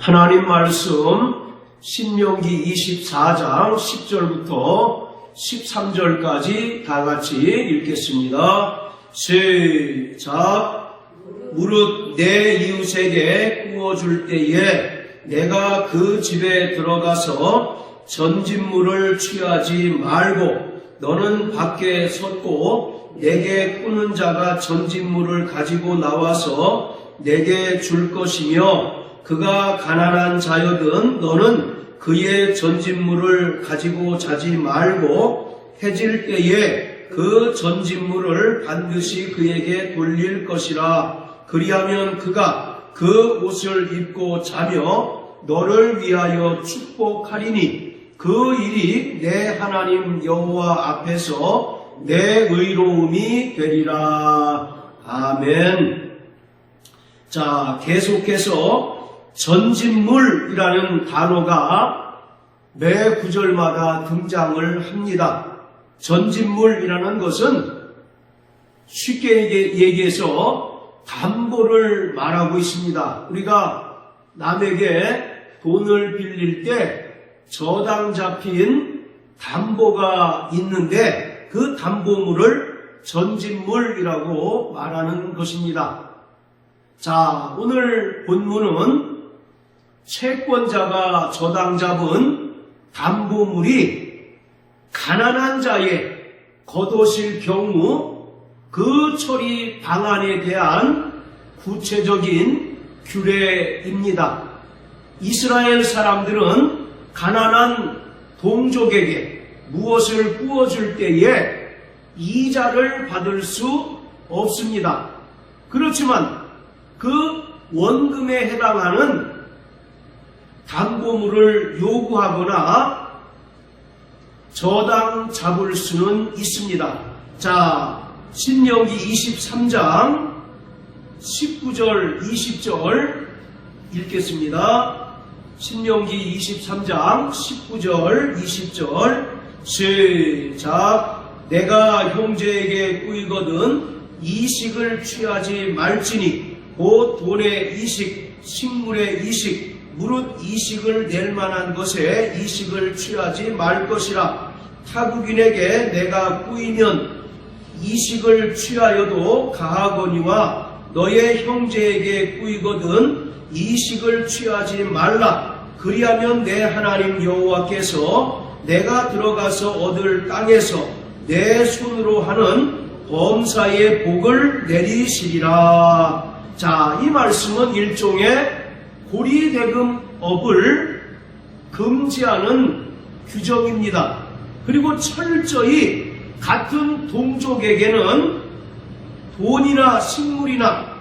하나님 말씀 신명기 24장 10절부터 13절까지 다 같이 읽겠습니다. 시작. 무릇 내 이웃에게 구워줄 때에 내가 그 집에 들어가서 전진물을 취하지 말고 너는 밖에 섰고 내게 꾸는 자가 전진물을 가지고 나와서 내게 줄 것이며 그가 가난한 자여든 너는 그의 전진물을 가지고 자지 말고 해질 때에 그 전진물을 반드시 그에게 돌릴 것이라. 그리하면 그가 그 옷을 입고 자며 너를 위하여 축복하리니 그 일이 내 하나님 여호와 앞에서 내 의로움이 되리라. 아멘. 자, 계속해서 전진물이라는 단어가 매 구절마다 등장을 합니다. 전진물이라는 것은 쉽게 얘기해서 담보를 말하고 있습니다. 우리가 남에게 돈을 빌릴 때 저당 잡힌 담보가 있는데 그 담보물을 전진물이라고 말하는 것입니다. 자, 오늘 본문은 채권자가 저당 잡은 담보물이 가난한 자의 겉옷일 경우 그 처리 방안에 대한 구체적인 규례입니다. 이스라엘 사람들은 가난한 동족에게 무엇을 구워줄 때에 이자를 받을 수 없습니다. 그렇지만 그 원금에 해당하는 담보물을 요구하거나 저당 잡을 수는 있습니다. 자, 신명기 23장 19절 20절 읽겠습니다. 신명기 23장 19절 20절 시작. 내가 형제에게 꾸이거든 이식을 취하지 말지니 곧 돈의 이식, 식물의 이식, 무릇 이식을 낼 만한 것에 이식을 취하지 말 것이라. 타국인에게 내가 꾸이면 이식을 취하여도 가하거니와 너의 형제에게 꾸이거든 이식을 취하지 말라. 그리하면 내 하나님 여호와께서 내가 들어가서 얻을 땅에서 내 손으로 하는 범사의 복을 내리시리라. 자, 이 말씀은 일종의 고리대금업을 금지하는 규정입니다. 그리고 철저히 같은 동족에게는 돈이나 식물이나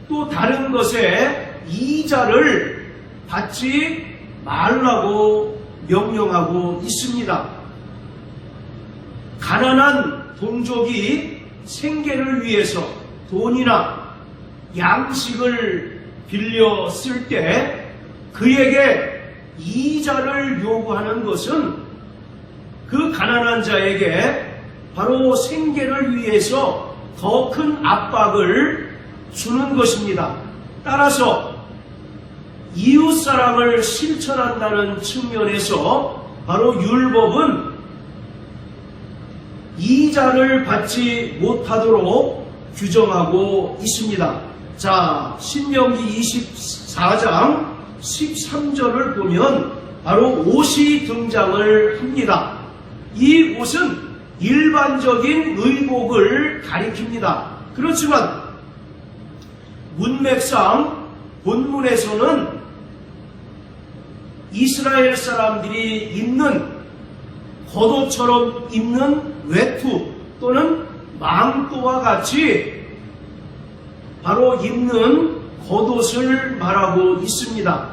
또 다른 것에 이자를 받지 말라고 명령하고 있습니다. 가난한 동족이 생계를 위해서 돈이나 양식을 빌려 쓸 때 그에게 이자를 요구하는 것은 그 가난한 자에게 바로 생계를 위해서 더 큰 압박을 주는 것입니다. 따라서 이웃사랑을 실천한다는 측면에서 바로 율법은 이자를 받지 못하도록 규정하고 있습니다. 자, 신명기 24장 13절을 보면 바로 옷이 등장을 합니다. 이 옷은 일반적인 의복을 가리킵니다. 그렇지만 문맥상 본문에서는 이스라엘 사람들이 입는 겉옷처럼 입는 외투 또는 망토와 같이 바로 입는 겉옷을 말하고 있습니다.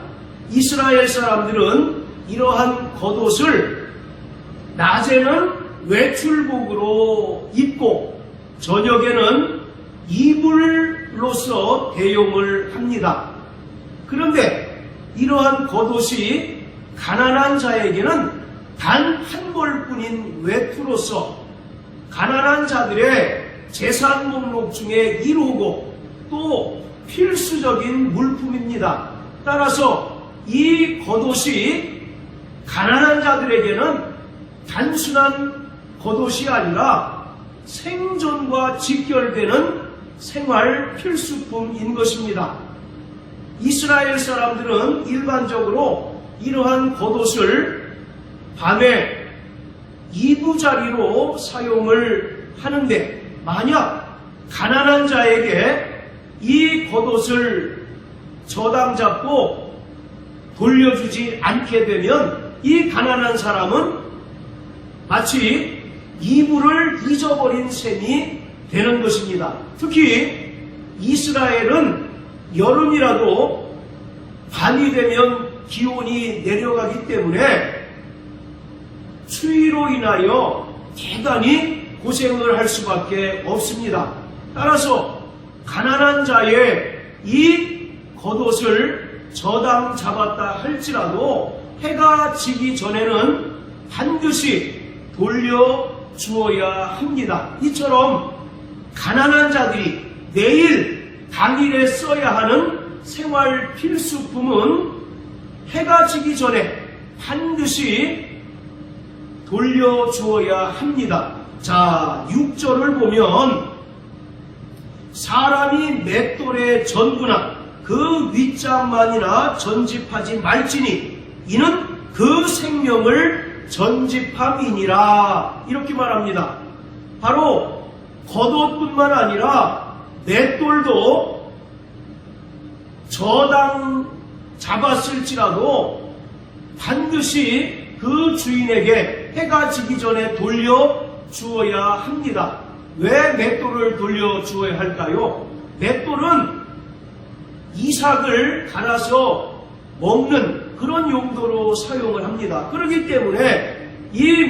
이스라엘 사람들은 이러한 겉옷을 낮에는 외출복으로 입고 저녁에는 이불로서 대용을 합니다. 그런데 이러한 겉옷이 가난한 자에게는 단 한 벌뿐인 외투로서 가난한 자들의 재산 목록 중에 1호고 또 필수적인 물품입니다. 따라서 이 겉옷이 가난한 자들에게는 단순한 겉옷이 아니라 생존과 직결되는 생활 필수품인 것입니다. 이스라엘 사람들은 일반적으로 이러한 겉옷을 밤에 이부자리로 사용을 하는데, 만약 가난한 자에게 이 겉옷을 저당 잡고 돌려주지 않게 되면 이 가난한 사람은 마치 이불을 잊어버린 셈이 되는 것입니다. 특히 이스라엘은 여름이라도 밤이 되면 기온이 내려가기 때문에 추위로 인하여 대단히 고생을 할 수밖에 없습니다. 따라서 가난한 자의 이 겉옷을 저당 잡았다 할지라도 해가 지기 전에는 반드시 돌려주어야 합니다. 이처럼 가난한 자들이 내일 당일에 써야 하는 생활 필수품은 해가 지기 전에 반드시 돌려주어야 합니다. 자, 6절을 보면 사람이 맷돌에 전구나 그 윗장만이나 전집하지 말지니 이는 그 생명을 전집함이니라, 이렇게 말합니다. 바로 겉옷뿐만 아니라 맷돌도 저당 잡았을지라도 반드시 그 주인에게 해가 지기 전에 돌려주어야 합니다. 왜 맷돌을 돌려주어야 할까요? 맷돌은 이삭을 갈아서 먹는 그런 용도로 사용을 합니다. 그렇기 때문에 이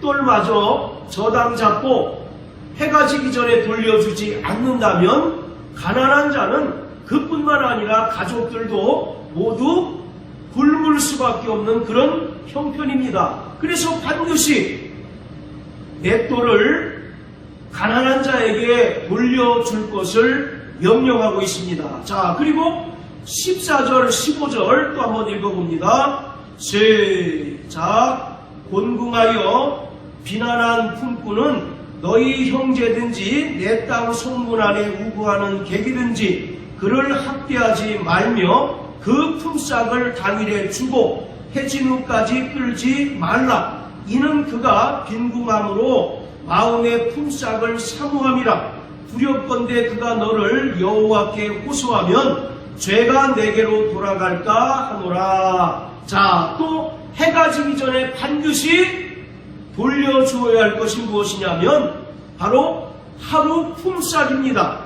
맷돌마저 저당 잡고 해가 지기 전에 돌려주지 않는다면 가난한 자는 그뿐만 아니라 가족들도 모두 굶을 수밖에 없는 그런 형편입니다. 그래서 반드시 맷돌을 가난한 자에게 돌려줄 것을 명령하고 있습니다. 자, 그리고 14절, 15절 또 한번 읽어봅니다. 시작. 곤궁하여 비난한 품꾼은 너희 형제든지 내 땅 송문 안에 우구하는 객이든지 그를 학대하지 말며 그 품삯을 당일에 주고 해진 후까지 끌지 말라. 이는 그가 빈궁함으로 마음의 품삯을 사모함이라. 두렵건대 그가 너를 여호와께 호소하면 죄가 내게로 돌아갈까 하노라. 자, 또 해가 지기 전에 반드시 돌려주어야 할 것이 무엇이냐면 바로 하루 품삯입니다.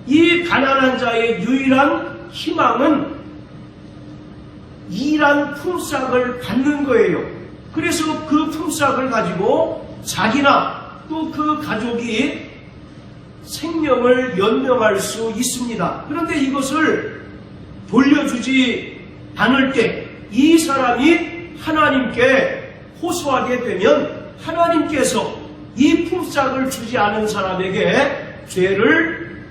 이 가난한 자의 유일한 희망은 일한 품삯을 받는 거예요. 그래서 그 품삯을 가지고 자기나 또 그 가족이 생명을 연명할 수 있습니다. 그런데 이것을 돌려주지 않을 때 이 사람이 하나님께 호소하게 되면 하나님께서 이 품삯을 주지 않은 사람에게 죄를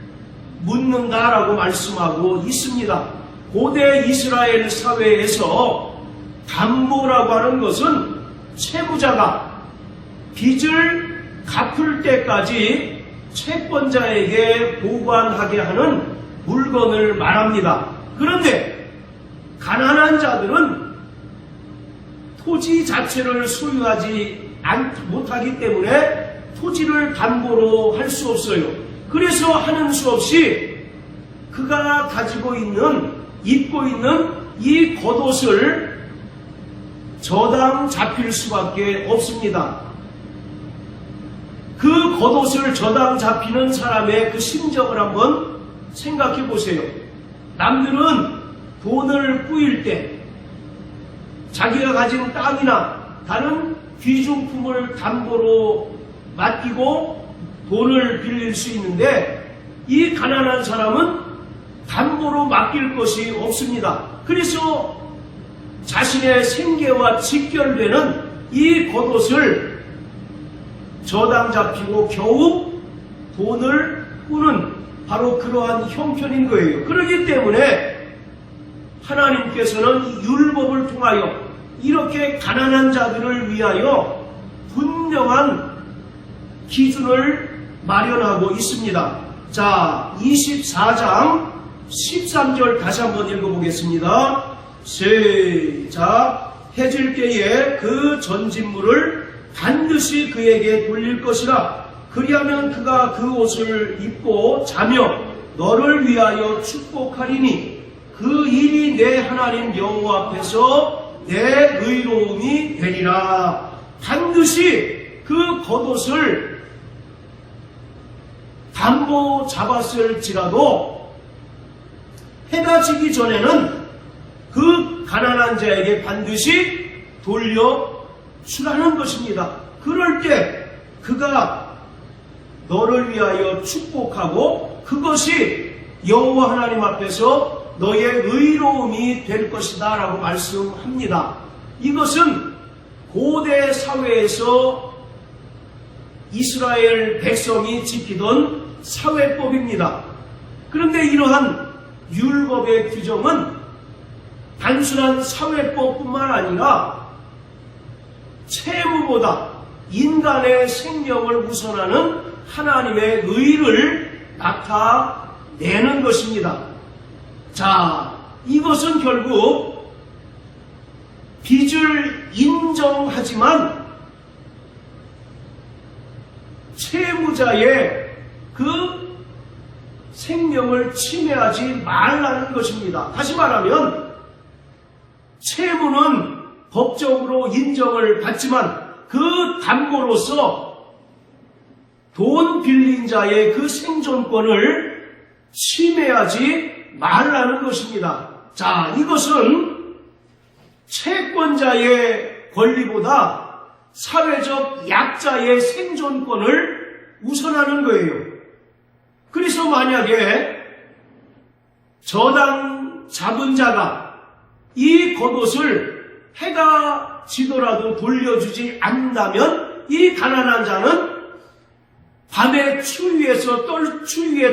묻는다라고 말씀하고 있습니다. 고대 이스라엘 사회에서 담보라고 하는 것은 채무자가 빚을 갚을 때까지 채권자에게 보관하게 하는 물건을 말합니다. 그런데 가난한 자들은 토지 자체를 소유하지 못하기 때문에 토지를 담보로 할 수 없어요. 그래서 하는 수 없이 그가 가지고 있는, 입고 있는 이 겉옷을 저당 잡힐 수밖에 없습니다. 그 겉옷을 저당 잡히는 사람의 그 심정을 한번 생각해 보세요. 남들은 돈을 꾸일 때 자기가 가진 땅이나 다른 귀중품을 담보로 맡기고 돈을 빌릴 수 있는데 이 가난한 사람은 담보로 맡길 것이 없습니다. 그래서 자신의 생계와 직결되는 이 겉옷을 저당 잡히고 겨우 돈을 꾸는 바로 그러한 형편인 거예요. 그렇기 때문에 하나님께서는 율법을 통하여 이렇게 가난한 자들을 위하여 분명한 기준을 마련하고 있습니다. 자, 24장 13절 다시 한번 읽어보겠습니다. 시작. 해질 때에 그 전진물을 반드시 그에게 돌릴 것이라. 그리하면 그가 그 옷을 입고 자며 너를 위하여 축복하리니 그 일이 내 하나님 여호와 앞에서 내 의로움이 되리라. 반드시 그 겉옷을 담보 잡았을지라도 해가 지기 전에는 그 가난한 자에게 반드시 돌려주라는 것입니다. 그럴 때 그가 너를 위하여 축복하고 그것이 여호와 하나님 앞에서 너의 의로움이 될 것이다 라고 말씀합니다. 이것은 고대 사회에서 이스라엘 백성이 지키던 사회법입니다. 그런데 이러한 율법의 규정은 단순한 사회법뿐만 아니라 채무보다 인간의 생명을 우선하는 하나님의 의를 나타내는 것입니다. 자, 이것은 결국 빚을 인정하지만 채무자의 그 생명을 침해하지 말라는 것입니다. 다시 말하면 채무는 법적으로 인정을 받지만 그 담보로서 돈 빌린 자의 그 생존권을 침해하지 말라는 것입니다. 자, 이것은 채권자의 권리보다 사회적 약자의 생존권을 우선하는 거예요. 그래서 만약에 저당 잡은 자가 이 겉옷을 해가 지더라도 돌려주지 않는다면 이 가난한 자는 밤에 추위에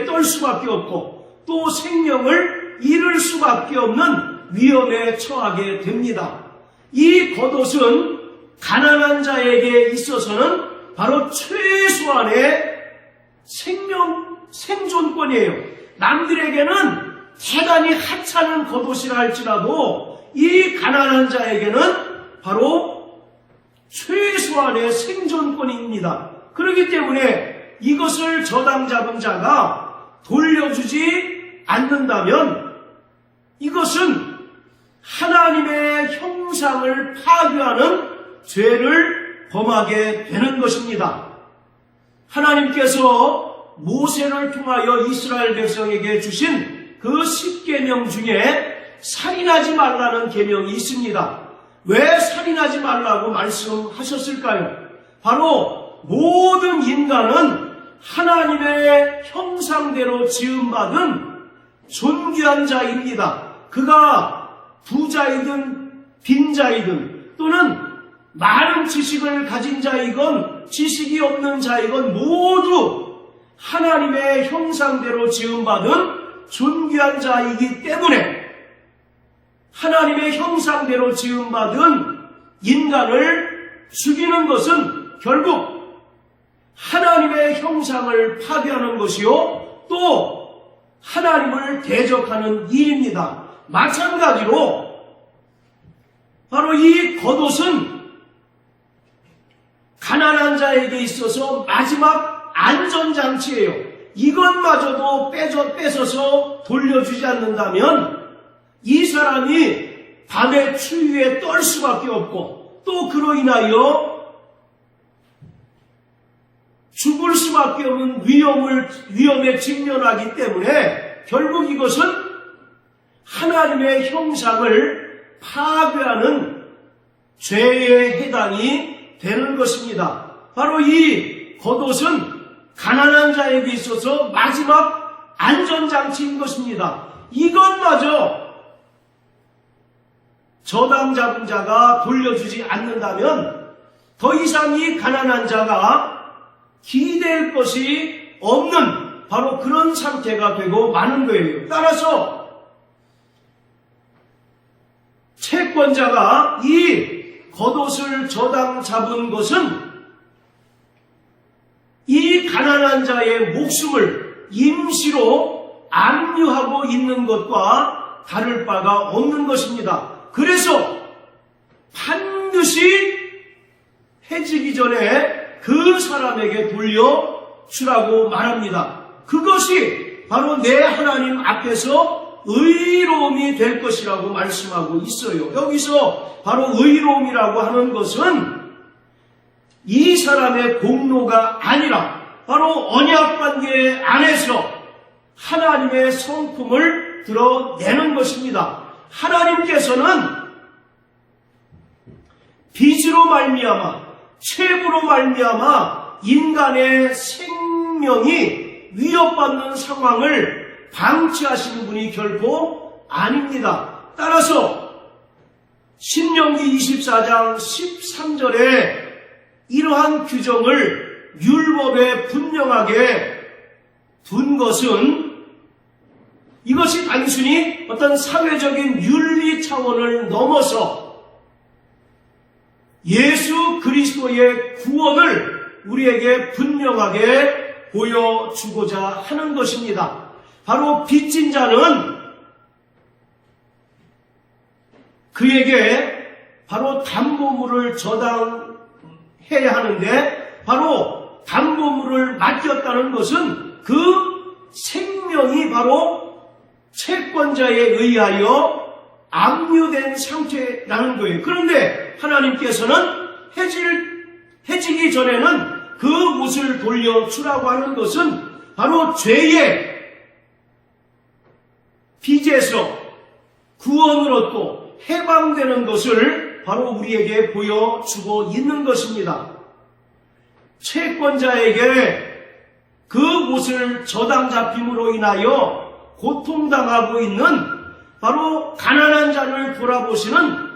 떨 수밖에 없고 또 생명을 잃을 수밖에 없는 위험에 처하게 됩니다. 이 겉옷은 가난한 자에게 있어서는 바로 최소한의 생존권이에요. 남들에게는 대단히 하찮은 겉옷이라 할지라도 이 가난한 자에게는 바로 최소한의 생존권입니다. 그렇기 때문에 이것을 저당 잡은 자가 돌려주지 않는다면 이것은 하나님의 형상을 파괴하는 죄를 범하게 되는 것입니다. 하나님께서 모세를 통하여 이스라엘 백성에게 주신 그 10계명 중에 살인하지 말라는 계명이 있습니다. 왜 살인하지 말라고 말씀하셨을까요? 바로 모든 인간은 하나님의 형상대로 지음받은 존귀한 자입니다. 그가 부자이든 빈자이든 또는 많은 지식을 가진 자이건 지식이 없는 자이건 모두 하나님의 형상대로 지음받은 존귀한 자이기 때문에 하나님의 형상대로 지음받은 인간을 죽이는 것은 결국 하나님의 형상을 파괴하는 것이요 또 하나님을 대적하는 일입니다. 마찬가지로 바로 이 겉옷은 가난한 자에게 있어서 마지막 안전장치예요. 이것마저도 뺏어서 돌려주지 않는다면 이 사람이 밤에 추위에 떨 수밖에 없고 또 그로 인하여 죽을 수밖에 없는 위험에 직면하기 때문에 결국 이것은 하나님의 형상을 파괴하는 죄에 해당이 되는 것입니다. 바로 이 겉옷은 가난한 자에게 있어서 마지막 안전장치인 것입니다. 이것마저 저당 잡은 자가 돌려주지 않는다면 더 이상 이 가난한 자가 기댈 것이 없는 바로 그런 상태가 되고 마는 거예요. 따라서 채권자가 이 겉옷을 저당 잡은 것은 이 가난한 자의 목숨을 임시로 압류하고 있는 것과 다를 바가 없는 것입니다. 그래서 반드시 해지기 전에 그 사람에게 돌려주라고 말합니다. 그것이 바로 내 하나님 앞에서 의로움이 될 것이라고 말씀하고 있어요. 여기서 바로 의로움이라고 하는 것은 이 사람의 공로가 아니라 바로 언약관계 안에서 하나님의 성품을 드러내는 것입니다. 하나님께서는 빚으로 말미암아 채무로 말미암아 인간의 생명이 위협받는 상황을 방치하시는 분이 결코 아닙니다. 따라서 신명기 24장 13절에 이러한 규정을 율법에 분명하게 둔 것은 이것이 단순히 어떤 사회적인 윤리 차원을 넘어서 예수 그리스도의 구원을 우리에게 분명하게 보여주고자 하는 것입니다. 바로 빚진 자는 그에게 바로 담보물을 저당해야 하는데 바로 담보물을 맡겼다는 것은 그 생명이 바로 채권자에 의하여 압류된 상태라는 거예요. 그런데 하나님께서는 해지기 전에는 그 옷을 돌려주라고 하는 것은 바로 죄의 빚에서 구원으로 또 해방되는 것을 바로 우리에게 보여주고 있는 것입니다. 채권자에게 그 옷을 저당 잡힘으로 인하여 고통당하고 있는 바로 가난한 자를 돌아보시는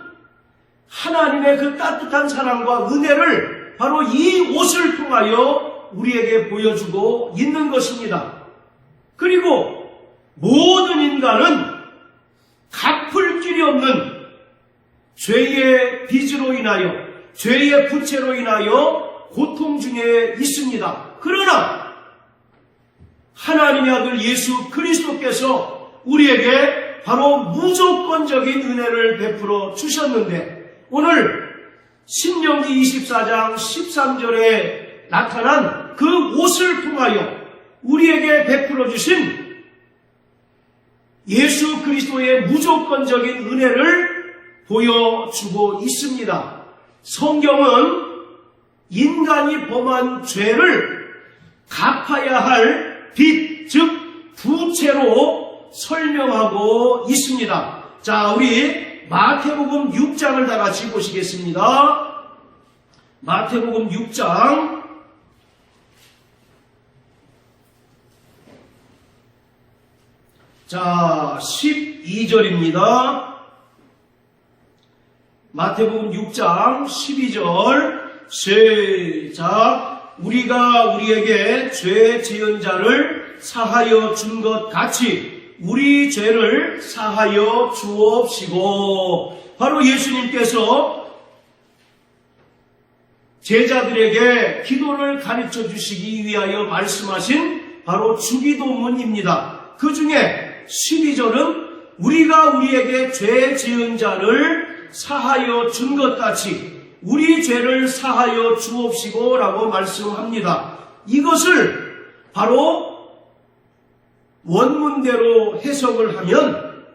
하나님의 그 따뜻한 사랑과 은혜를 바로 이 옷을 통하여 우리에게 보여주고 있는 것입니다. 그리고 모든 인간은 갚을 길이 없는 죄의 빚으로 인하여 죄의 부채로 인하여 고통 중에 있습니다. 그러나 하나님의 아들 예수 그리스도께서 우리에게 바로 무조건적인 은혜를 베풀어 주셨는데 오늘 신명기 24장 13절에 나타난 그 옷을 통하여 우리에게 베풀어 주신 예수 그리스도의 무조건적인 은혜를 보여주고 있습니다. 성경은 인간이 범한 죄를 갚아야 할 빚, 즉 부채로 설명하고 있습니다. 자, 우리 마태복음 6장을 다 같이 보시겠습니다. 마태복음 6장 자, 12절입니다. 마태복음 6장 12절 시작. 우리가 우리에게 죄 지은 자를 사하여 준 것 같이 우리 죄를 사하여 주옵시고. 바로 예수님께서 제자들에게 기도를 가르쳐 주시기 위하여 말씀하신 바로 주기도문입니다. 그 중에 12절은 우리가 우리에게 죄 지은 자를 사하여 준 것 같이 우리 죄를 사하여 주옵시고 라고 말씀합니다. 이것을 바로 원문대로 해석을 하면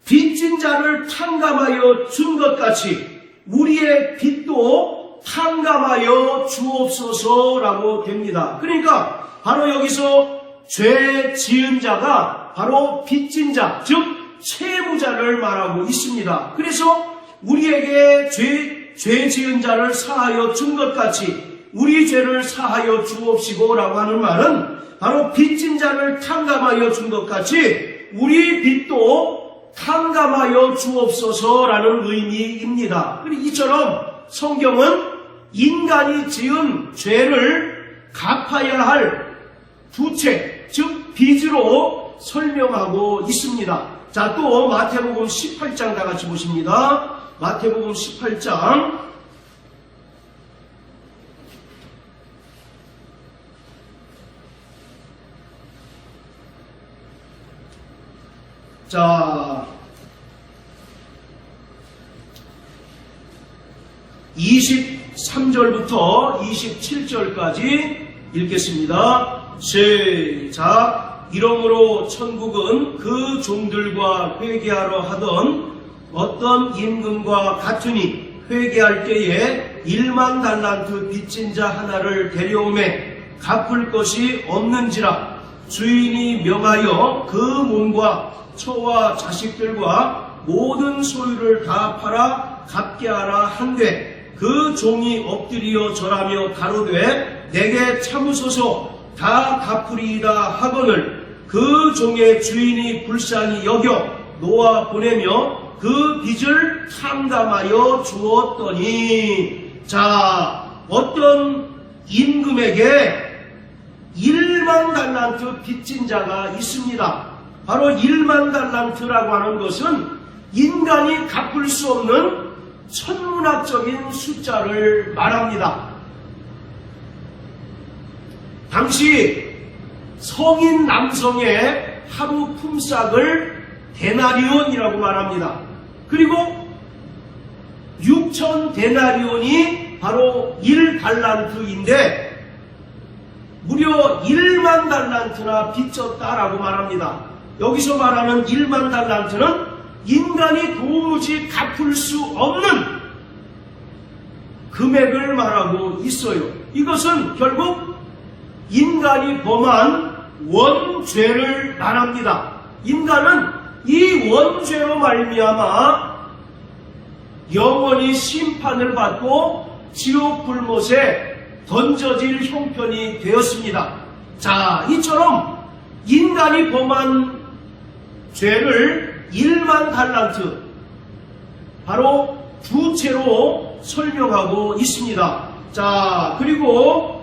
빚진 자를 탕감하여 준 것 같이 우리의 빚도 탕감하여 주옵소서라고 됩니다. 그러니까 바로 여기서 죄 지은 자가 바로 빚진 자, 즉 채무자를 말하고 있습니다. 그래서 우리에게 죄 지은 자를 사하여 준 것 같이 우리 죄를 사하여 주옵시고 라고 하는 말은 바로 빚진 자를 탕감하여 준 것 같이 우리 빚도 탕감하여 주옵소서라는 의미입니다. 그리고 이처럼 성경은 인간이 지은 죄를 갚아야 할 부채, 즉 빚으로 설명하고 있습니다. 자, 또 마태복음 18장 다 같이 보십니다. 마태복음 18장. 자, 23절부터 27절까지 읽겠습니다. 시작. 이러므로 천국은 그 종들과 회개하러 하던 어떤 임금과 같으니 회개할 때에 1만 달란트 빚진 자 하나를 데려오매 갚을 것이 없는지라 주인이 명하여 그 몸과 처와 자식들과 모든 소유를 다 팔아 갚게 하라 한데 그 종이 엎드려 절하며 가로되 내게 참으소서 다 갚으리이다 하거늘 그 종의 주인이 불쌍히 여겨 놓아 보내며 그 빚을 탕감하여 주었더니. 자, 어떤 임금에게 1만 달란트 빚진 자가 있습니다. 바로 1만 달란트라고 하는 것은 인간이 갚을 수 없는 천문학적인 숫자를 말합니다. 당시 성인 남성의 하루 품삯을 데나리온이라고 말합니다. 그리고 6천 데나리온이 바로 1달란트인데 무려 1만 달란트나 빚졌다라고 말합니다. 여기서 말하는 1만 달란트는 인간이 도무지 갚을 수 없는 금액을 말하고 있어요. 이것은 결국 인간이 범한 원죄를 말합니다. 인간은 이 원죄로 말미암아 영원히 심판을 받고 지옥 불못에 던져질 형편이 되었습니다. 자, 이처럼 인간이 범한 죄를 1만 달란트, 바로 두 채로 설명하고 있습니다. 자, 그리고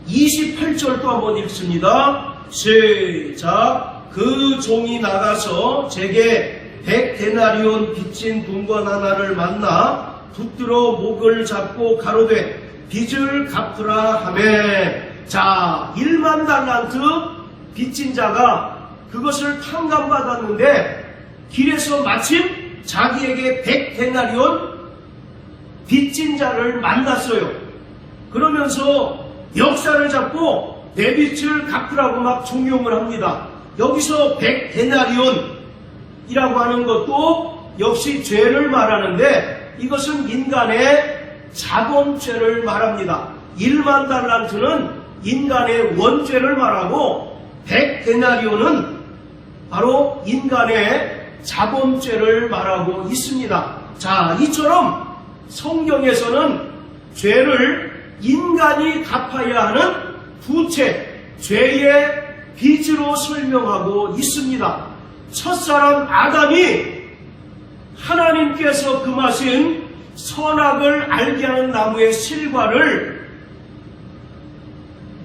28절도 한번 읽습니다. 시작. 그 종이 나가서 제게 100데나리온 빚진 동관 하나를 만나 붙들어 목을 잡고 가로되 빚을 갚으라 하매. 자, 1만 달란트 빚진 자가 그것을 탕감받았는데 길에서 마침 자기에게 100데나리온 빚진 자를 만났어요. 그러면서 역사를 잡고 내 빚을 갚으라고 막 종용을 합니다. 여기서 100데나리온이라고 하는 것도 역시 죄를 말하는데 이것은 인간의 자범죄를 말합니다. 1만 달란트는 인간의 원죄를 말하고 100데나리온은 바로 인간의 자범죄를 말하고 있습니다. 자, 이처럼 성경에서는 죄를 인간이 갚아야 하는 부채, 죄의 빚으로 설명하고 있습니다. 첫사람 아담이 하나님께서 금하신 선악을 알게 하는 나무의 실과를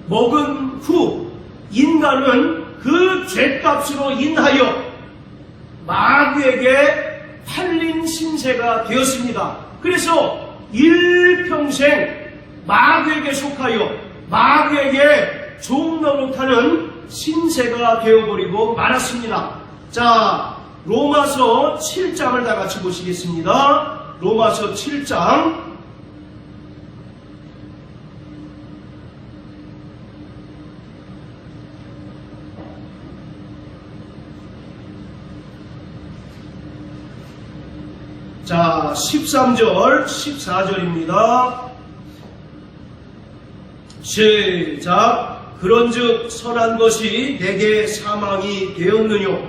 먹은 후 인간은 그 죄값으로 인하여 마귀에게 팔린 신세가 되었습니다. 그래서 일평생 마귀에게 속하여 마귀에게 종노릇하는 신세가 되어버리고 말았습니다. 자, 로마서 7장을 다 같이 보시겠습니다. 로마서 7장. 자, 13절, 14절입니다. 시작. 그런즉 선한 것이 내게 사망이 되었느뇨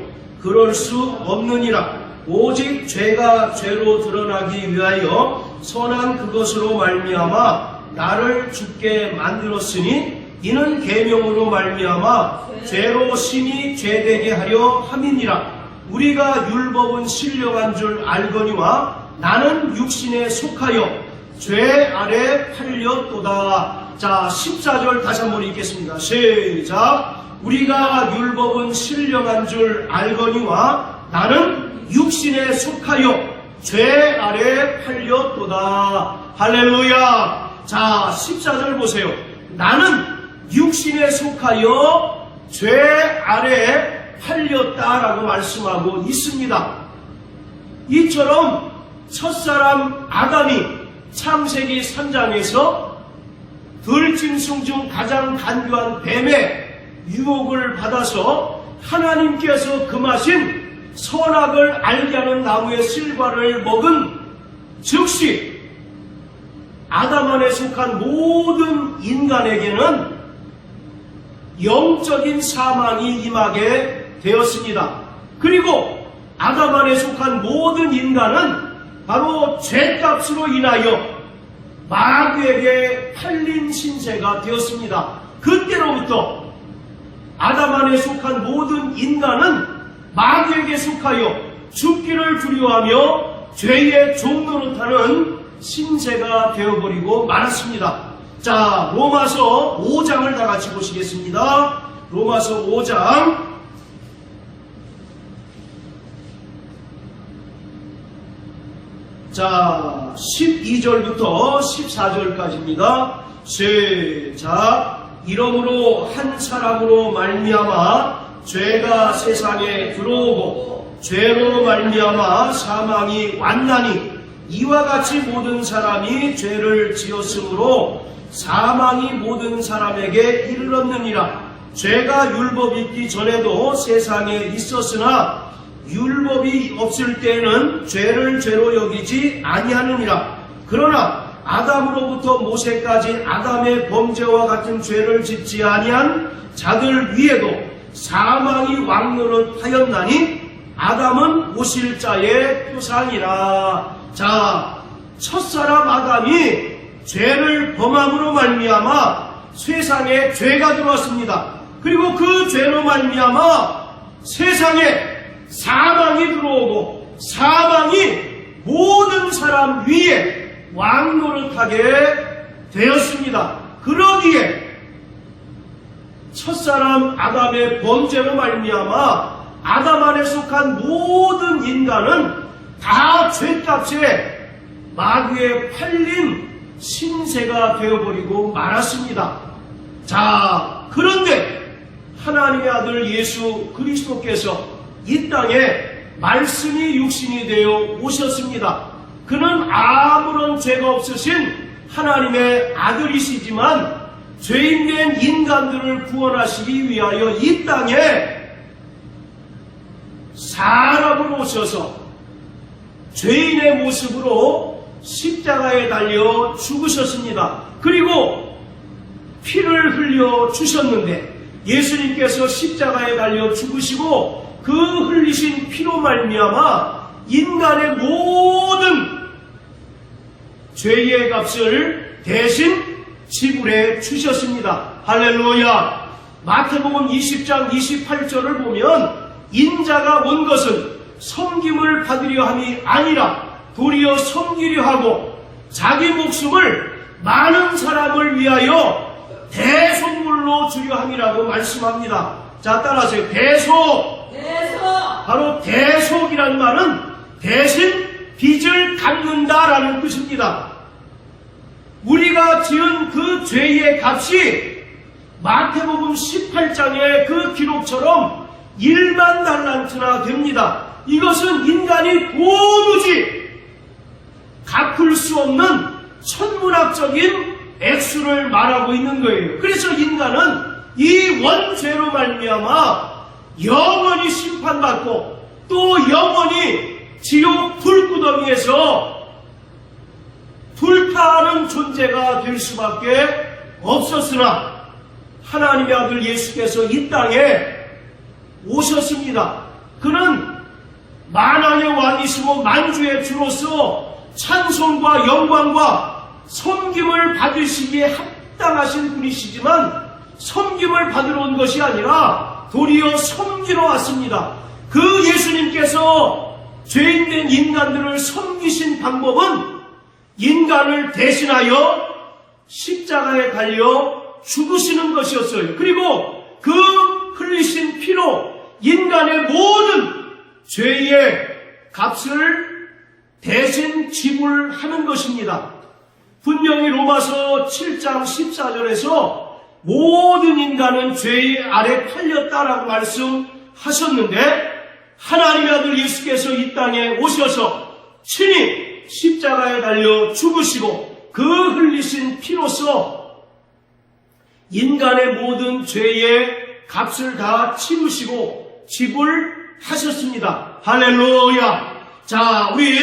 그럴 수 없느니라. 오직 죄가 죄로 드러나기 위하여 선한 그것으로 말미암아 나를 죽게 만들었으니 이는 계명으로 말미암아 죄로 심히 죄되게 하려 함이니라. 우리가 율법은 신령한 줄 알거니와 나는 육신에 속하여 죄 아래 팔렸도다. 자, 14절 다시 한번 읽겠습니다. 시작. 우리가 율법은 신령한 줄 알거니와 나는 육신에 속하여 죄 아래 팔렸도다. 할렐루야. 자, 14절 보세요. 나는 육신에 속하여 죄 아래 팔렸다라고 말씀하고 있습니다. 이처럼 첫사람 아담이 창세기 3장에서 들짐승 중 가장 간교한 뱀의 유혹을 받아서 하나님께서 금하신 선악을 알게 하는 나무의 실과를 먹은 즉시 아담 안에 속한 모든 인간에게는 영적인 사망이 임하게 되었습니다. 그리고 아담 안에 속한 모든 인간은 바로 죄값으로 인하여 마귀에게 팔린 신세가 되었습니다. 그때로부터 아담 안에 속한 모든 인간은 마귀에게 속하여 죽기를 두려워하며 죄의 종노릇하는 신세가 되어버리고 말았습니다. 자, 로마서 5장을 다 같이 보시겠습니다. 로마서 5장 자, 12절부터 14절까지입니다. 시작. 이러므로 한 사람으로 말미암아 죄가 세상에 들어오고 죄로 말미암아 사망이 왔나니 이와 같이 모든 사람이 죄를 지었으므로 사망이 모든 사람에게 이르렀느니라. 죄가 율법이 있기 전에도 세상에 있었으나 율법이 없을 때에는 죄를 죄로 여기지 아니하느니라. 그러나 아담으로부터 모세까지 아담의 범죄와 같은 죄를 짓지 아니한 자들 위에도 사망이 왕노릇하였나니 아담은 오실 자의 표상이라. 자, 첫사람 아담이 죄를 범함으로 말미암아 세상에 죄가 들어왔습니다. 그리고 그 죄로 말미암아 세상에 사망이 들어오고 사망이 모든 사람 위에 왕노릇하게 되었습니다. 그러기에 첫사람 아담의 범죄로 말미암아 아담 안에 속한 모든 인간은 다 죄값에 마귀에 팔린 신세가 되어버리고 말았습니다. 자, 그런데 하나님의 아들 예수 그리스도께서 이 땅에 말씀이 육신이 되어 오셨습니다. 그는 아무런 죄가 없으신 하나님의 아들이시지만 죄인된 인간들을 구원하시기 위하여 이 땅에 사람으로 오셔서 죄인의 모습으로 십자가에 달려 죽으셨습니다. 그리고 피를 흘려 주셨는데 예수님께서 십자가에 달려 죽으시고 그 흘리신 피로 말미암아 인간의 모든 죄의 값을 대신 지불해 주셨습니다. 할렐루야. 마태복음 20장 28절을 보면 인자가 온 것은 섬김을 받으려 함이 아니라 도리어 섬기려 하고 자기 목숨을 많은 사람을 위하여 대속물로 주려 함이라고 말씀합니다. 자, 따라하세요. 대속. 바로 대속이란 말은 대신 빚을 갚는다라는 뜻입니다. 우리가 지은 그 죄의 값이 마태복음 18장의 그 기록처럼 1만 달란트나 됩니다. 이것은 인간이 도무지 갚을 수 없는 천문학적인 액수를 말하고 있는 거예요. 그래서 인간은 이 원죄로 말미암아 영원히 심판받고 또 영원히 지옥 불구덩이에서 불타는 존재가 될 수밖에 없었으나 하나님의 아들 예수께서 이 땅에 오셨습니다. 그는 만왕의 왕이시고 만주의 주로서 찬송과 영광과 섬김을 받으시기에 합당하신 분이시지만 섬김을 받으러 온 것이 아니라 도리어 섬기러 왔습니다. 그 예수님께서 죄인된 인간들을 섬기신 방법은 인간을 대신하여 십자가에 달려 죽으시는 것이었어요. 그리고 그 흘리신 피로 인간의 모든 죄의 값을 대신 지불하는 것입니다. 분명히 로마서 7장 14절에서 모든 인간은 죄의 아래 팔렸다라고 말씀하셨는데, 하나님의 아들 예수께서 이 땅에 오셔서 친히 십자가에 달려 죽으시고 그 흘리신 피로써 인간의 모든 죄의 값을 다 치르시고 지불하셨습니다. 할렐루야. 자, 우리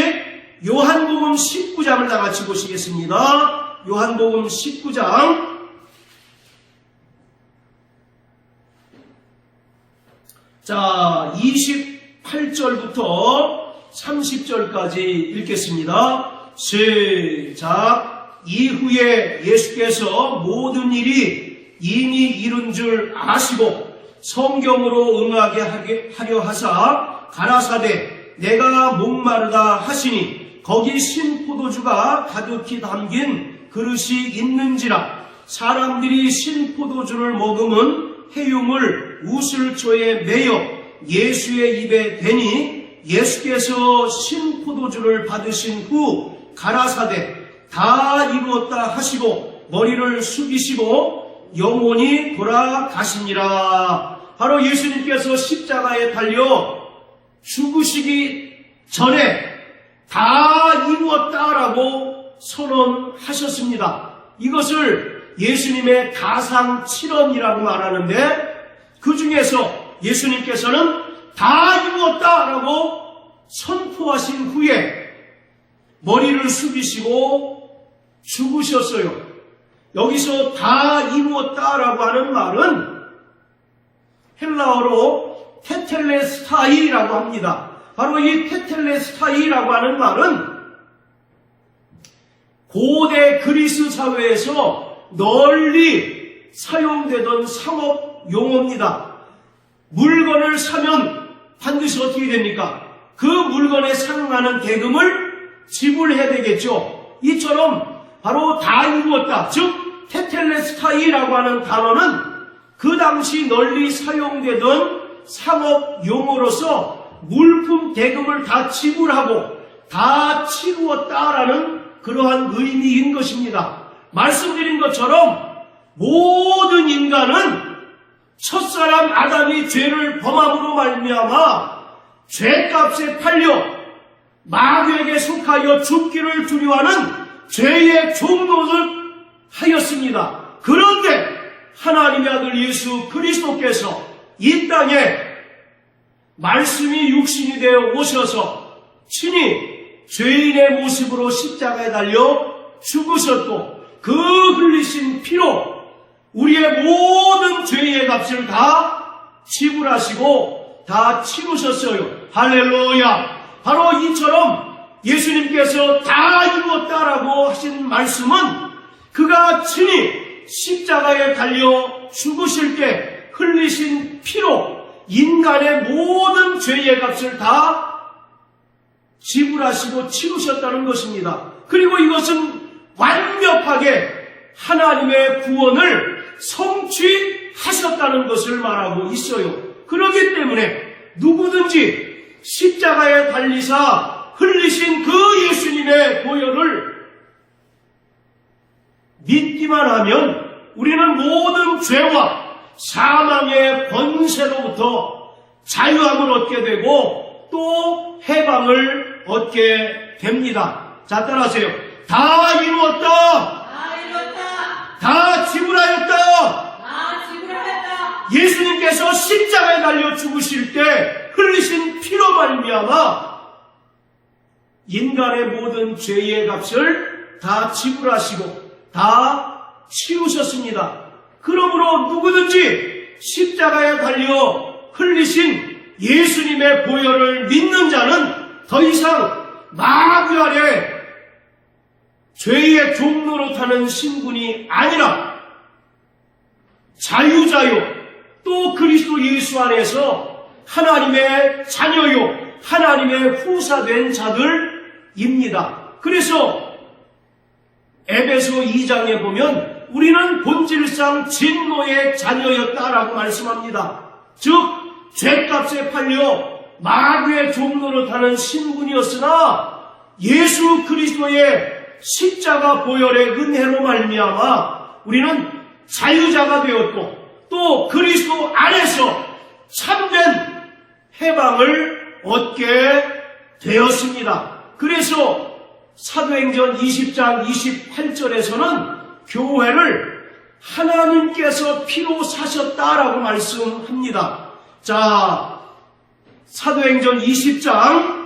요한복음 19장을 다 같이 보시겠습니다. 요한복음 19장 자, 28절부터 30절까지 읽겠습니다. 시작. 이후에 예수께서 모든 일이 이미 이룬 줄 아시고 성경으로 응하게 하려 하사 가라사대 내가 목마르다 하시니 거기 신포도주가 가득히 담긴 그릇이 있는지라. 사람들이 신포도주를 머금은 해용을 우슬초에 매여 예수의 입에 대니 예수께서 신포도주를 받으신 후 가라사대 다 이루었다 하시고 머리를 숙이시고 영원히 돌아가시니라. 바로 예수님께서 십자가에 달려 죽으시기 전에 다 이루었다라고 선언하셨습니다. 이것을 예수님의 가상칠언이라고 말하는데, 그 중에서 예수님께서는 다 이루었다라고 선포하신 후에 머리를 숙이시고 죽으셨어요. 여기서 다 이루었다라고 하는 말은 헬라어로 테텔레스타이라고 합니다. 바로 이 테텔레스타이라고 하는 말은 고대 그리스 사회에서 널리 사용되던 상업 용어입니다. 물건을 사면 반드시 어떻게 됩니까? 그 물건에 상응하는 대금을 지불해야 되겠죠. 이처럼 바로 다 이루었다, 즉 테텔레스타이라고 하는 단어는 그 당시 널리 사용되던 상업 용어로서 물품 대금을 다 지불하고 다 치루었다라는 그러한 의미인 것입니다. 말씀드린 것처럼 모든 인간은 첫사람 아담이 죄를 범함으로 말미암아 죄값에 팔려 마귀에게 속하여 죽기를 두려워하는 죄의 종노릇 하였습니다. 그런데 하나님의 아들 예수 그리스도께서 이 땅에 말씀이 육신이 되어 오셔서 친히 죄인의 모습으로 십자가에 달려 죽으셨고 그 흘리신 피로 우리의 모든 죄의 값을 다 지불하시고 다 치르셨어요. 할렐루야. 바로 이처럼 예수님께서 다 이루었다라고 하신 말씀은 그가 친히 십자가에 달려 죽으실 때 흘리신 피로 인간의 모든 죄의 값을 다 지불하시고 치르셨다는 것입니다. 그리고 이것은 완벽하게 하나님의 구원을 성취하셨다는 것을 말하고 있어요. 그렇기 때문에 누구든지 십자가에 달리사 흘리신 그 예수님의 보혈을 믿기만 하면 우리는 모든 죄와 사망의 권세로부터 자유함을 얻게 되고 또 해방을 얻게 됩니다. 자, 따라하세요. 다 이루었다. 다 이루었다. 다 지불하였다. 다 지불하였다. 예수님께서 십자가에 달려 죽으실 때 흘리신 피로 말미암아 인간의 모든 죄의 값을 다 지불하시고 다 치우셨습니다. 그러므로 누구든지 십자가에 달려 흘리신 예수님의 보혈을 믿는 자는 더 이상 마귀 아래 죄의 종로로 타는 신분이 아니라 자유자요, 또 그리스도 예수 안에서 하나님의 자녀요, 하나님의 후사된 자들입니다. 그래서 에베소 2장에 보면 우리는 본질상 진노의 자녀였다라고 말씀합니다. 즉 죗값에 팔려 마귀의 종노릇하는 신분이었으나 예수 그리스도의 십자가 보혈의 은혜로 말미암아 우리는 자유자가 되었고 또 그리스도 안에서 참된 해방을 얻게 되었습니다. 그래서 사도행전 20장 28절에서는 교회를 하나님께서 피로 사셨다라고 말씀합니다. 자, 사도행전 20장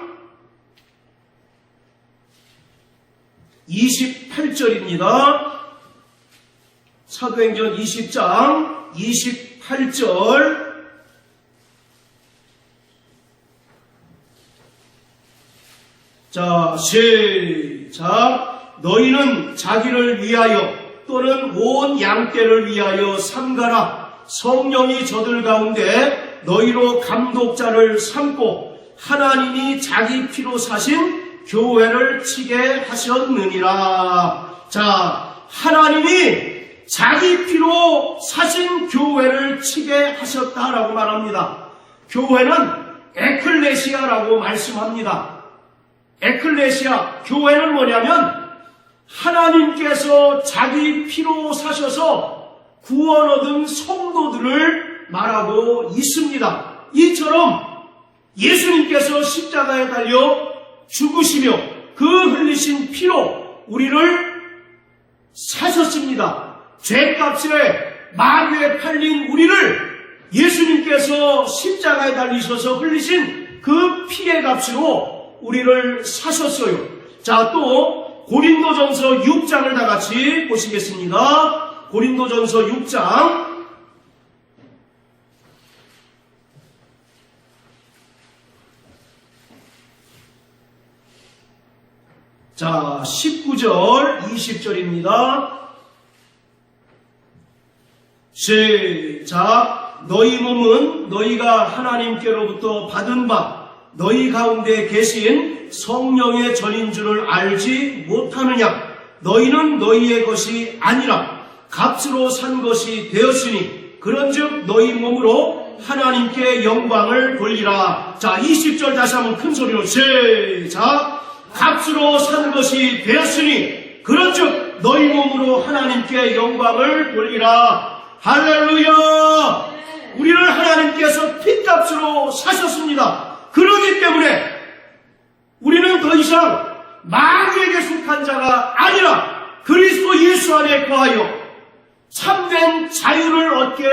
28절입니다. 사도행전 20장 28절 자, 시작. 너희는 자기를 위하여 또는 온 양떼를 위하여 삼가라. 성령이 저들 가운데 너희로 감독자를 삼고 하나님이 자기 피로 사신 교회를 치게 하셨느니라. 자, 하나님이 자기 피로 사신 교회를 치게 하셨다라고 말합니다. 교회는 에클레시아라고 말씀합니다. 에클레시아, 교회는 뭐냐면 하나님께서 자기 피로 사셔서 구원 얻은 성도들을 말하고 있습니다. 이처럼 예수님께서 십자가에 달려 죽으시며 그 흘리신 피로 우리를 사셨습니다. 죄값에 마귀에 팔린 우리를 예수님께서 십자가에 달리셔서 흘리신 그 피의 값으로 우리를 사셨어요. 자, 또 고린도전서 6장을 다 같이 보시겠습니다. 고린도전서 6장 자, 19절 20절입니다. 시작. 너희 몸은 너희가 하나님께로부터 받은 바 너희 가운데 계신 성령의 전인 줄을 알지 못하느냐? 너희는 너희의 것이 아니라 값으로 산 것이 되었으니 그런즉 너희 몸으로 하나님께 영광을 돌리라. 자, 20절 다시 한번 큰 소리로 시작. 값으로 산 것이 되었으니 그런즉 너희 몸으로 하나님께 영광을 돌리라. 할렐루야. 우리를 하나님께서 핏값으로 사셨습니다. 그러기 때문에 우리는 더 이상 마귀에게 속한 자가 아니라 그리스도 예수 안에 거하여 참된 자유를 얻게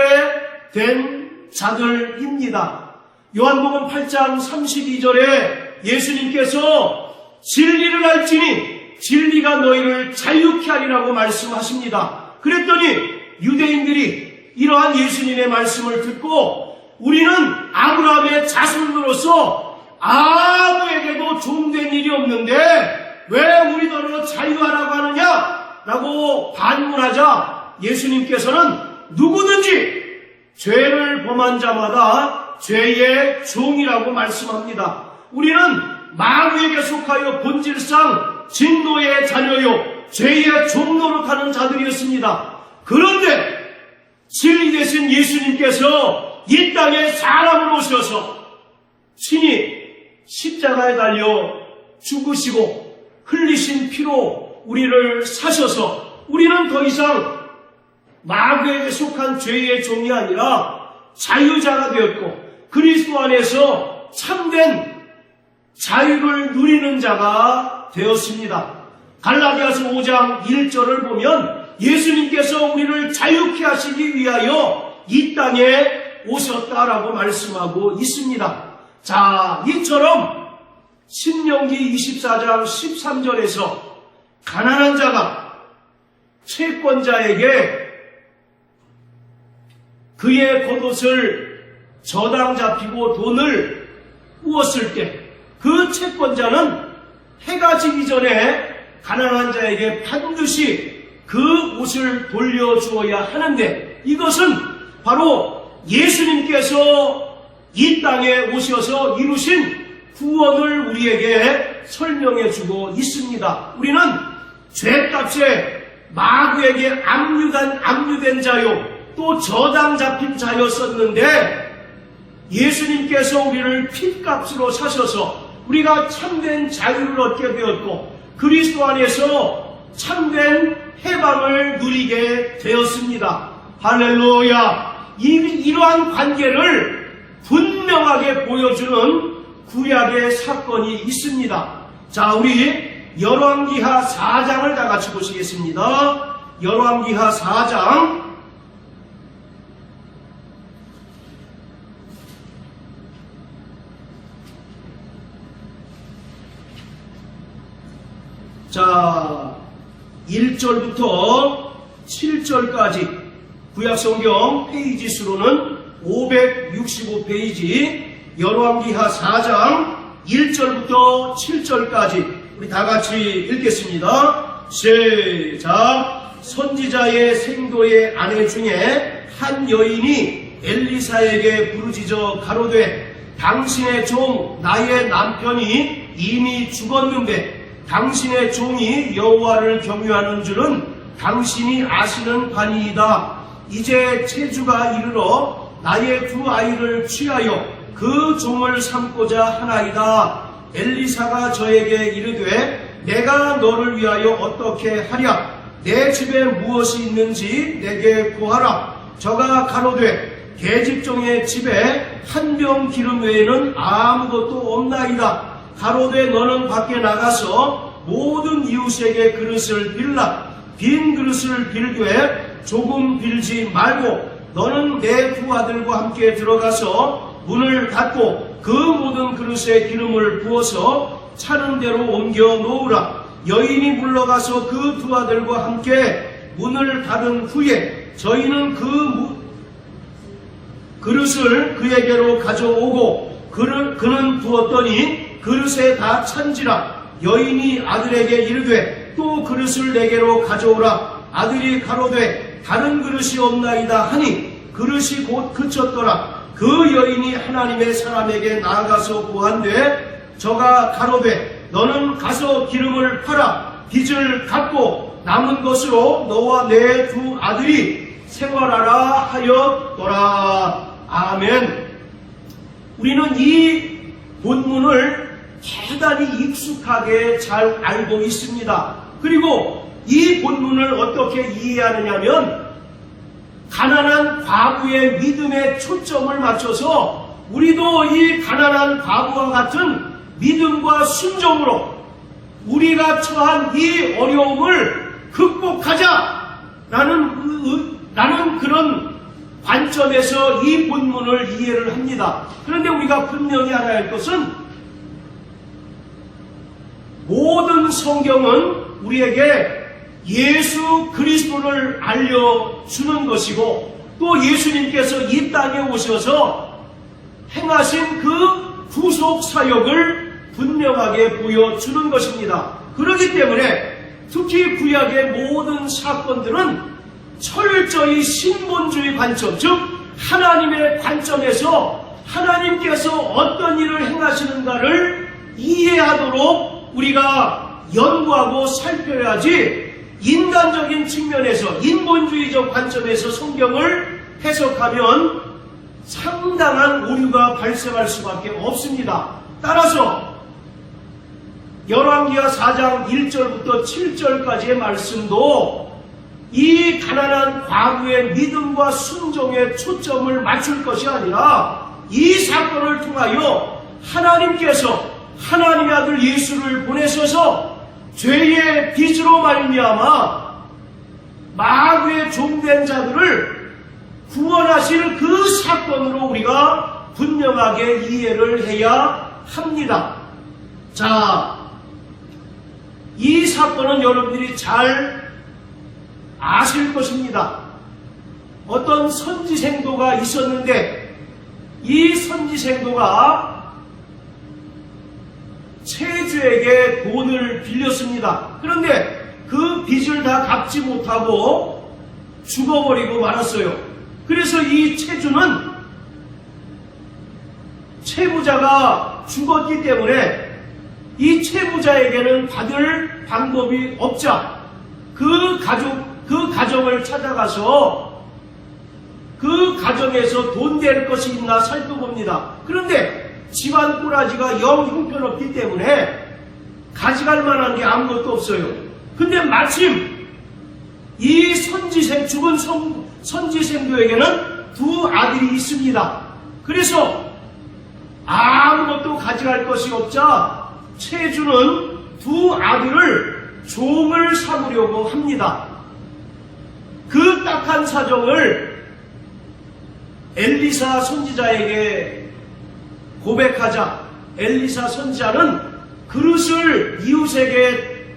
된 자들입니다. 요한복음 8장 32절에 예수님께서 진리를 알지니 진리가 너희를 자유케 하리라고 말씀하십니다. 그랬더니 유대인들이 이러한 예수님의 말씀을 듣고 우리는 아브라함의 자손으로서 아무에게도 종된 일이 없는데 왜 우리더러 자유하라고 하느냐? 라고 반문하자 예수님께서는 누구든지 죄를 범한 자마다 죄의 종이라고 말씀합니다. 우리는 마귀에게 속하여 본질상 진노의 자녀요 죄의 종노릇하는 자들이었습니다. 그런데 진리 되신 예수님께서 이 땅에 사람을 오셔서 친히 십자가에 달려 죽으시고 흘리신 피로 우리를 사셔서 우리는 더 이상 마귀에게 속한 죄의 종이 아니라 자유자가 되었고 그리스도 안에서 참된 자유를 누리는 자가 되었습니다. 갈라디아서 5장 1절을 보면 예수님께서 우리를 자유케 하시기 위하여 이 땅에 오셨다라고 말씀하고 있습니다. 자, 이처럼 신명기 24장 13절에서 가난한 자가 채권자에게 그의 겉옷을 저당 잡히고 돈을 꾸었을 때 그 채권자는 해가 지기 전에 가난한 자에게 반드시 그 옷을 돌려주어야 하는데 이것은 바로 예수님께서 이 땅에 오셔서 이루신 구원을 우리에게 설명해주고 있습니다. 우리는 죄값에 마귀에게 압류된 자요 또 저당 잡힌 자였었는데 예수님께서 우리를 핏값으로 사셔서 우리가 참된 자유를 얻게 되었고 그리스도 안에서 참된 해방을 누리게 되었습니다. 할렐루야. 이러한 관계를 분명하게 보여주는 구약의 사건이 있습니다. 자, 우리 열왕기하 4장을 다 같이 보시겠습니다. 열왕기하 4장 자, 1절부터 7절까지 구약성경 페이지 수로는 565페이지 열왕기하 4장 1절부터 7절까지 우리 다같이 읽겠습니다. 시작. 선지자의 생도의 아내 중에 한 여인이 엘리사에게 부르짖어 가로되 당신의 종 나의 남편이 이미 죽었는데 당신의 종이 여호와를 경유하는 줄은 당신이 아시는 바니이다. 이제 체주가 이르러 나의 두 아이를 취하여 그 종을 삼고자 하나이다. 엘리사가 저에게 이르되 내가 너를 위하여 어떻게 하랴? 내 집에 무엇이 있는지 내게 구하라. 저가 가로되 계집종의 집에 한 병 기름 외에는 아무것도 없나이다. 가로되 너는 밖에 나가서 모든 이웃에게 그릇을 빌라. 빈 그릇을 빌되 조금 빌지 말고 너는 내 두 아들과 함께 들어가서 문을 닫고 그 모든 그릇에 기름을 부어서 차는 대로 옮겨 놓으라. 여인이 물러가서 그 두 아들과 함께 문을 닫은 후에 저희는 그 그릇을 그에게로 가져오고 그는 부었더니 그릇에 다 찬지라. 여인이 아들에게 이르되 또 그릇을 내게로 가져오라. 아들이 가로되 다른 그릇이 없나이다 하니 그릇이 곧 그쳤더라. 그 여인이 하나님의 사람에게 나아가서 고한되 저가 가로되 너는 가서 기름을 팔아 빚을 갚고 남은 것으로 너와 내 두 아들이 생활하라 하였더라. 아멘. 우리는 이 본문을 대단히 익숙하게 잘 알고 있습니다. 그리고 이 본문을 어떻게 이해하느냐면 가난한 과부의 믿음에 초점을 맞춰서 우리도 이 가난한 과부와 같은 믿음과 순종으로 우리가 처한 이 어려움을 극복하자라는 그런 관점에서 이 본문을 이해를 합니다. 그런데 우리가 분명히 알아야 할 것은 모든 성경은 우리에게 예수 그리스도를 알려주는 것이고 또 예수님께서 이 땅에 오셔서 행하신 그 구속 사역을 분명하게 보여주는 것입니다. 그렇기 때문에 특히 구약의 모든 사건들은 철저히 신본주의 관점, 즉 하나님의 관점에서 하나님께서 어떤 일을 행하시는가를 이해하도록 우리가 연구하고 살펴야지 인간적인 측면에서 인본주의적 관점에서 성경을 해석하면 상당한 오류가 발생할 수밖에 없습니다. 따라서 열왕기하 4장 1절부터 7절까지의 말씀도 이 가난한 과부의 믿음과 순종에 초점을 맞출 것이 아니라 이 사건을 통하여 하나님께서 하나님의 아들 예수를 보내셔서 죄의 빚으로 말미암아 마귀의 종된 자들을 구원하실 그 사건으로 우리가 분명하게 이해를 해야 합니다. 자, 이 사건은 여러분들이 잘 아실 것입니다. 어떤 선지생도가 있었는데 이 선지생도가 체주에게 돈을 빌렸습니다. 그런데 그 빚을 다 갚지 못하고 죽어버리고 말았어요. 그래서 이 체주는 채무자가 죽었기 때문에 이 채무자에게는 받을 방법이 없자 그 가정을 찾아가서 그 가정에서 돈 될 것이 있나 살펴봅니다. 그런데 집안 꼬라지가 영 형편없기 때문에 가져갈 만한 게 아무것도 없어요. 근데 마침 이 선지생, 죽은 선지생도에게는 두 아들이 있습니다. 그래서 아무것도 가져갈 것이 없자 채주는 두 아들을 종을 삼으려고 합니다. 그 딱한 사정을 엘리사 선지자에게 고백하자 엘리사 선지자는 그릇을 이웃에게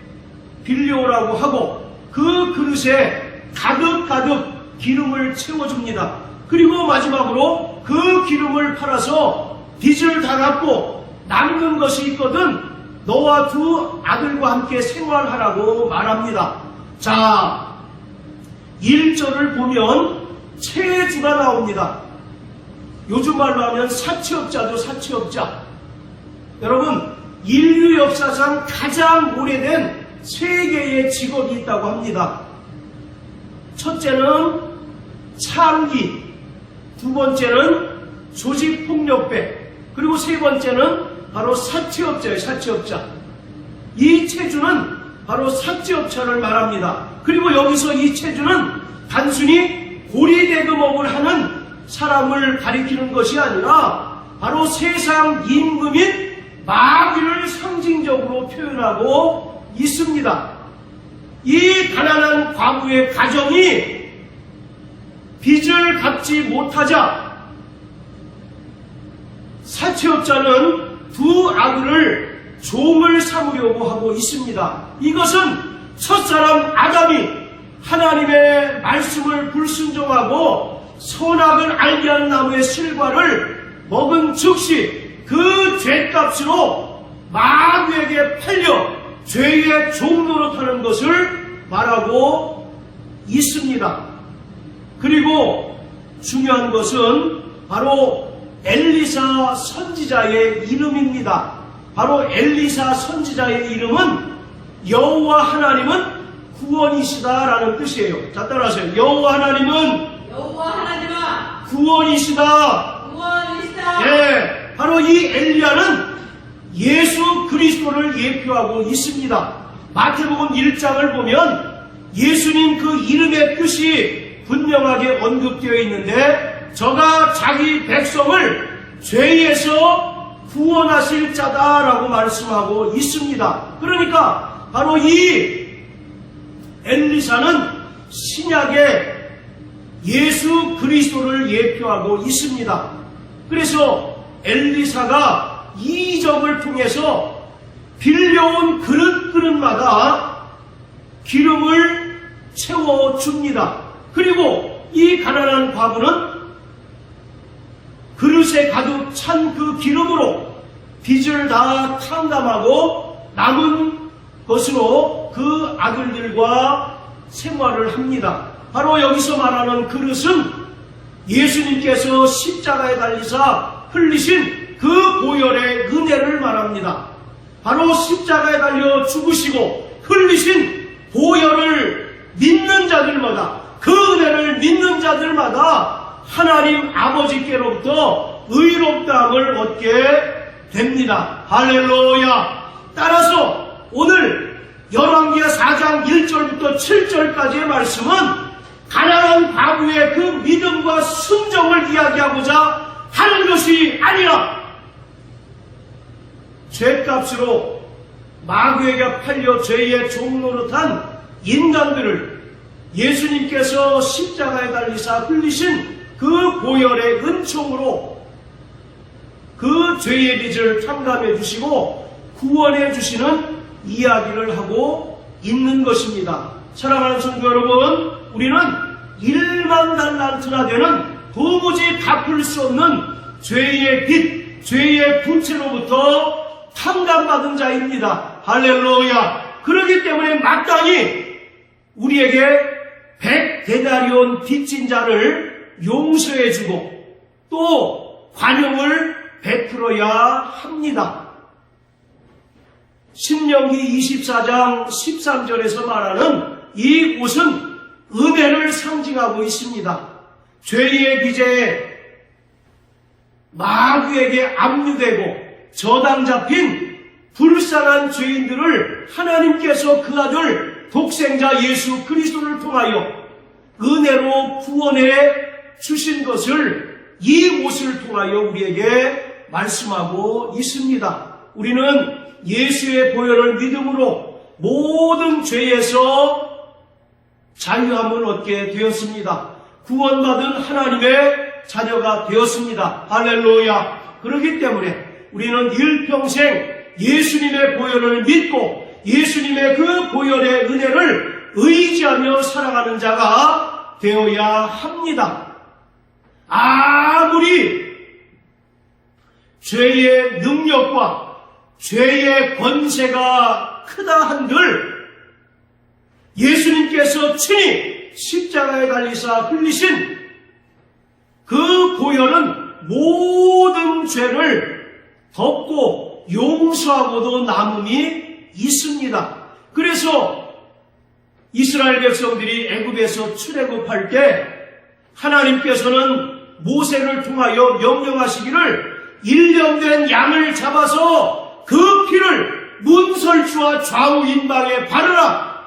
빌려오라고 하고 그 그릇에 가득가득 기름을 채워줍니다. 그리고 마지막으로 그 기름을 팔아서 빚을 다 갚고 남는 것이 있거든 너와 두 아들과 함께 생활하라고 말합니다. 자, 1절을 보면 채주가 나옵니다. 요즘 말로 하면 사채업자도 사채업자. 여러분, 인류 역사상 가장 오래된 세 개의 직업이 있다고 합니다. 첫째는 창기, 두 번째는 조직폭력배, 그리고 세 번째는 바로 사채업자예요. 사채업자. 이 채주는 바로 사채업자를 말합니다. 그리고 여기서 이 채주는 단순히 고리대금업을 하는 사람을 가리키는 것이 아니라 바로 세상 임금인 마귀를 상징적으로 표현하고 있습니다. 이 가난한 과부의 가정이 빚을 갚지 못하자 사채업자는 두 아들을 종을 삼으려고 하고 있습니다. 이것은 첫사람 아담이 하나님의 말씀을 불순종하고 선악을 알게 한 나무의 실과를 먹은 즉시 그 죄값으로 마귀에게 팔려 죄의 종노릇하는 것을 말하고 있습니다. 그리고 중요한 것은 바로 엘리사 선지자의 이름입니다. 바로 엘리사 선지자의 이름은 여호와 하나님은 구원이시다라는 뜻이에요. 자, 따라하세요. 여호와 하나님은 구원이시다. 예, 바로 이 엘리야는 예수 그리스도를 예표하고 있습니다. 마태복음 1장을 보면 예수님 그 이름의 뜻이 분명하게 언급되어 있는데 저가 자기 백성을 죄에서 구원하실 자다라고 말씀하고 있습니다. 그러니까 바로 이 엘리사는 신약의 예수 그리스도를 예표하고 있습니다. 그래서 엘리사가 이 이적을 통해서 빌려온 그릇마다 기름을 채워줍니다. 그리고 이 가난한 과부는 그릇에 가득 찬 그 기름으로 빚을 다 탕감하고 남은 것으로 그 아들들과 생활을 합니다. 바로 여기서 말하는 그릇은 예수님께서 십자가에 달리사 흘리신 그 보혈의 은혜를 말합니다. 바로 십자가에 달려 죽으시고 흘리신 보혈을 믿는 자들마다, 그 은혜를 믿는 자들마다 하나님 아버지께로부터 의롭다함을 얻게 됩니다. 할렐루야. 따라서 오늘 열왕기하 4장 1절부터 7절까지의 말씀은 가난한 과부의 그 믿음과 순종을 이야기하고자 하는 것이 아니라 죄값으로 마귀에게 팔려 죄의 종노릇한 인간들을 예수님께서 십자가에 달리사 흘리신 그 보혈의 은총으로 그 죄의 빚을 탕감해 주시고 구원해 주시는 이야기를 하고 있는 것입니다. 사랑하는 성도 여러분, 우리는 1만 달란트나 되는 도무지 갚을 수 없는 죄의 빚, 죄의 부채로부터 탕감받은 자입니다. 할렐루야. 그렇기 때문에 마땅히 우리에게 100데나리온 빚진 자를 용서해주고 또 관용을 베풀어야 합니다. 신명기 24장 13절에서 말하는 이 옷은 은혜를 상징하고 있습니다. 죄의 빚에 마귀에게 압류되고 저당 잡힌 불쌍한 죄인들을 하나님께서 그 아들 독생자 예수 그리스도를 통하여 은혜로 구원해 주신 것을 이 옷을 통하여 우리에게 말씀하고 있습니다. 우리는 예수의 보혈을 믿음으로 모든 죄에서 자유함을 얻게 되었습니다. 구원받은 하나님의 자녀가 되었습니다. 할렐루야. 그렇기 때문에 우리는 일평생 예수님의 보혈을 믿고 예수님의 그 보혈의 은혜를 의지하며 살아가는 자가 되어야 합니다. 아무리 죄의 능력과 죄의 권세가 크다 한들 예수님께서 친히 십자가에 달리사 흘리신 그 보혈은 모든 죄를 덮고 용서하고도 남음이 있습니다. 그래서 이스라엘 백성들이 애굽에서 출애굽할 때 하나님께서는 모세를 통하여 명령하시기를 1년 된 양을 잡아서 그 피를 문설주와 좌우 인방에 바르라.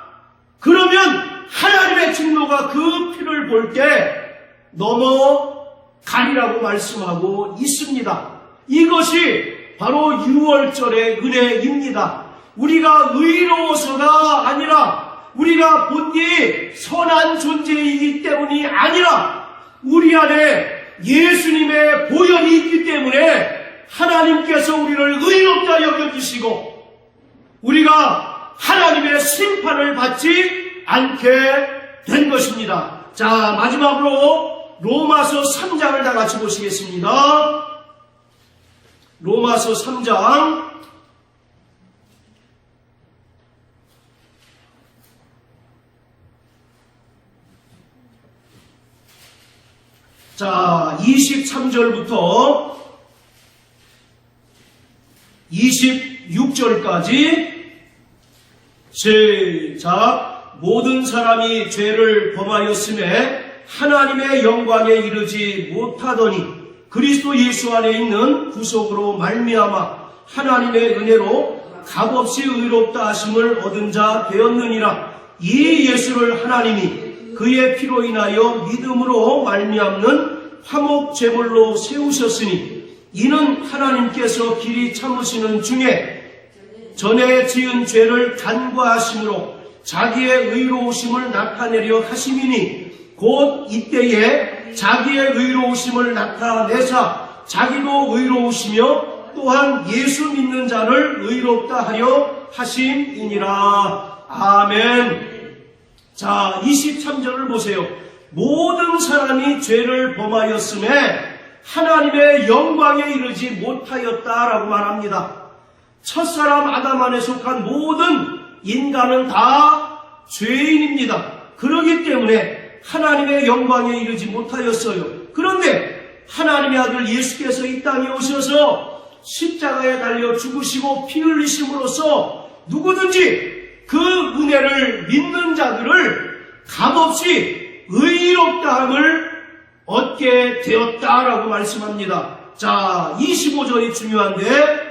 그러면 하나님의 진노가 그 피를 볼 때 넘어가리라고 말씀하고 있습니다. 이것이 바로 6월절의 은혜입니다. 우리가 의로워서가 아니라 우리가 본디 선한 존재이기 때문이 아니라 우리 안에 예수님의 보혈이 있기 때문에 하나님께서 우리를 의롭다 여겨주시고 우리가 하나님의 심판을 받지 않게 된 것입니다. 자, 마지막으로 로마서 3장을 다 같이 보시겠습니다. 로마서 3장 자, 23절부터 26절까지 시작. 모든 사람이 죄를 범하였음에 하나님의 영광에 이르지 못하더니 그리스도 예수 안에 있는 구속으로 말미암아 하나님의 은혜로 값없이 의롭다 하심을 얻은 자 되었느니라. 이 예수를 하나님이 그의 피로 인하여 믿음으로 말미암는 화목 제물로 세우셨으니 이는 하나님께서 길이 참으시는 중에 전에 지은 죄를 간과하심으로 자기의 의로우심을 나타내려 하심이니 곧 이때에 자기의 의로우심을 나타내사 자기도 의로우시며 또한 예수 믿는 자를 의롭다 하려 하심이니라. 아멘. 자, 23절을 보세요. 모든 사람이 죄를 범하였음에 하나님의 영광에 이르지 못하였다라고 말합니다. 첫사람 아담 안에 속한 모든 인간은 다 죄인입니다. 그렇기 때문에 하나님의 영광에 이르지 못하였어요. 그런데 하나님의 아들 예수께서 이 땅에 오셔서 십자가에 달려 죽으시고 피 흘리심으로써 누구든지 그 은혜를 믿는 자들을 값없이 의롭다함을 얻게 되었다라고 말씀합니다. 자, 25절이 중요한데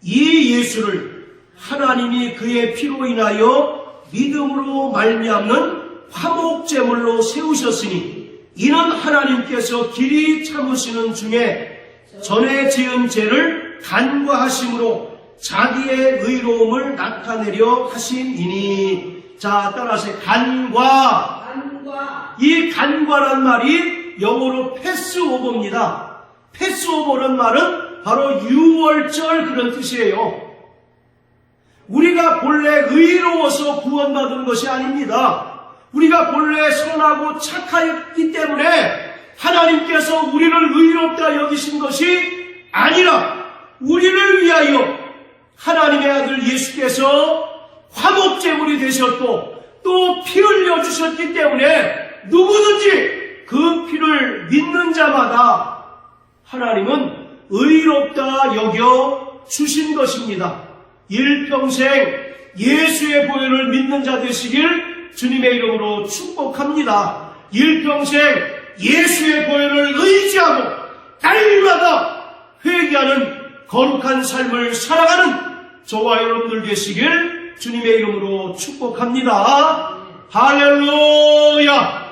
이 예수를 하나님이 그의 피로 인하여 믿음으로 말미암는 화목제물로 세우셨으니 이는 하나님께서 길이 참으시는 중에 전에 지은 죄를 간과하심으로 자기의 의로움을 나타내려 하심이니. 자, 따라서 간과. 이 간과란 말이 영어로 패스오버입니다. 패스오버란 말은 바로 6월절 그런 뜻이에요. 우리가 본래 의로워서 구원받은 것이 아닙니다. 우리가 본래 선하고 착하기 때문에 하나님께서 우리를 의롭다 여기신 것이 아니라 우리를 위하여 하나님의 아들 예수께서 화목제물이 되셨고 또 피 흘려 주셨기 때문에 누구든지 그 피를 믿는 자마다 하나님은 의롭다 여겨 주신 것입니다. 일평생 예수의 보혈을 믿는 자 되시길 주님의 이름으로 축복합니다. 일평생 예수의 보혈을 의지하고 날마다 회개하는 거룩한 삶을 살아가는 저와 여러분들 되시길 주님의 이름으로 축복합니다. 할렐루야!